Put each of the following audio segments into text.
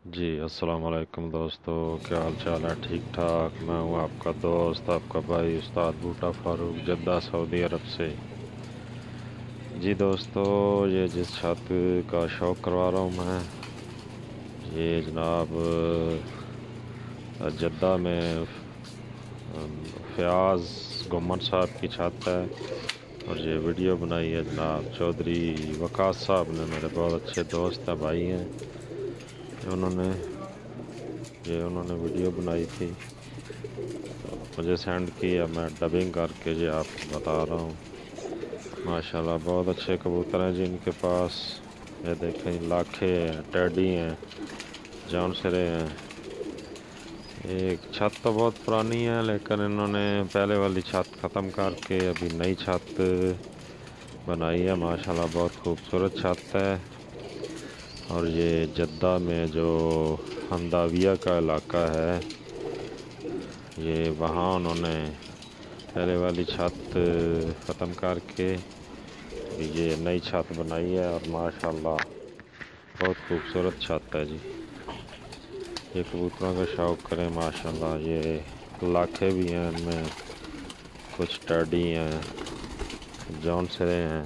जी अस्सलाम वालेकुम दोस्तों, क्या हाल चाल है? ठीक ठाक। मैं हूँ आपका दोस्त, आपका भाई उस्ताद बूटा फारूक, जद्दा सऊदी अरब से। जी दोस्तों, ये जिस छत का शौक़ करवा रहा हूँ मैं, ये जनाब जद्दा में फ़ियाज़ घुमन साहब की छत है। और ये वीडियो बनाई है जनाब चौधरी वकास साहब ने, मेरे बहुत अच्छे दोस्त हैं, भाई हैं। उन्होंने वीडियो बनाई थी, मुझे सेंड किया, मैं डबिंग करके जी आपको बता रहा हूँ। माशाल्लाह बहुत अच्छे कबूतर हैं जी इनके पास। ये देखें, लाखे हैं, टैडी हैं, जौन सिरे हैं। एक छत तो बहुत पुरानी है, लेकिन इन्होंने पहले वाली छत ख़त्म करके अभी नई छत बनाई है। माशाल्लाह बहुत खूबसूरत छत है। और ये जद्दा में जो हमदाविया का इलाका है, ये वहाँ उन्होंने पहले वाली छत ख़त्म करके ये नई छत बनाई है। और माशाल्लाह बहुत खूबसूरत छत है जी। ये कबूतरों का शौक़ करें माशाल्लाह। ये लाखे भी हैं, इनमें कुछ टर्डी हैं, जौन सिरे हैं।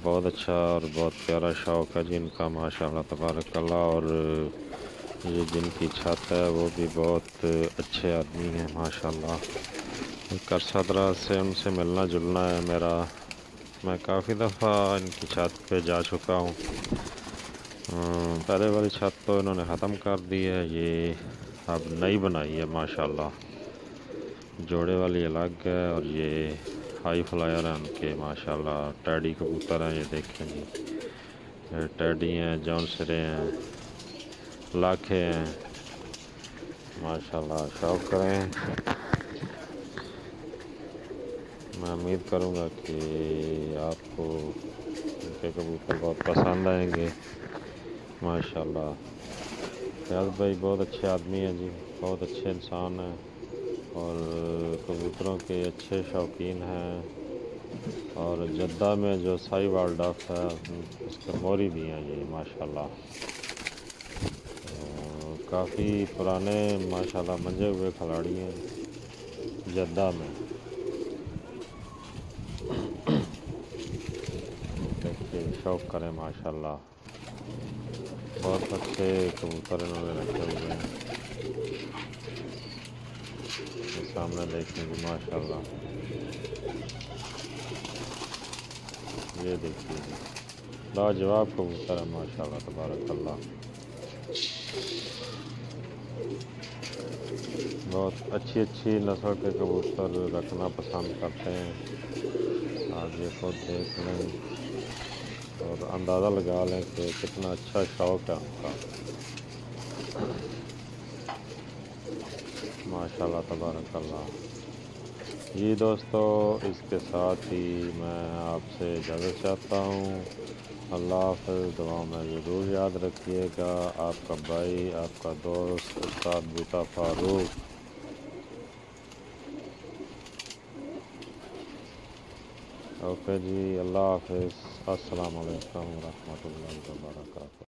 बहुत अच्छा और बहुत प्यारा शौक़ है जी इनका, माशाल्लाह तबारक अल्लाह। और ये जिनकी छत है वो भी बहुत अच्छे आदमी हैं माशाल्लाह। करसदरा से उनसे मिलना जुलना है मेरा। मैं काफ़ी दफ़ा इनकी छत पे जा चुका हूँ। पहले वाली छत तो इन्होंने ख़त्म कर दी है, ये अब नई बनाई है माशाल्लाह। जोड़े वाली अलग है और ये हाई फ्लायर हैं उनके माशाल्लाह। टैडी कबूतर हैं, ये देखें जी, ये टैडी हैं, जौन सिरे हैं, लाखे हैं। माशाल्लाह शौक़ करें। मैं उम्मीद करूँगा कि आपको उनके कबूतर बहुत पसंद आएंगे माशाल्लाह। फैज़ भाई बहुत अच्छे आदमी हैं जी, बहुत अच्छे इंसान हैं और कबूतरों के अच्छे शौकीन हैं। और जद्दा में जो साहिवाल डक है उसके मोरी भी हैं ये माशाल्लाह। काफ़ी पुराने माशाल्लाह मंजे हुए खिलाड़ी हैं जद्दा में। देखिए, शौक़ करें माशाल्लाह। बहुत अच्छे कबूतर इन्होंने रखे हुए हैं। ये सामने देखेंगे माशाल्लाह, ये देखिए लाजवाब कबूतर है माशाल्लाह तबारक अल्लाह। बहुत अच्छी अच्छी नस्ल के कबूतर रखना पसंद करते हैं। आप ये खुद देख लें और अंदाज़ा लगा लें कि कितना अच्छा शौक़ है उनका माशाल्लाह तबारक अल्लाह। जी दोस्तों, इसके साथ ही मैं आपसे इजाज़त चाहता हूँ। अल्लाह हाफ़िज़। दुआ में ज़रूर याद रखिएगा। आपका भाई, आपका दोस्त उस्ताद बूटा फारूक। ओके जी, अल्लाह हाफ़िज़। अस्सलाम वालेकुम रहमतुल्लाहि व बरकातहू।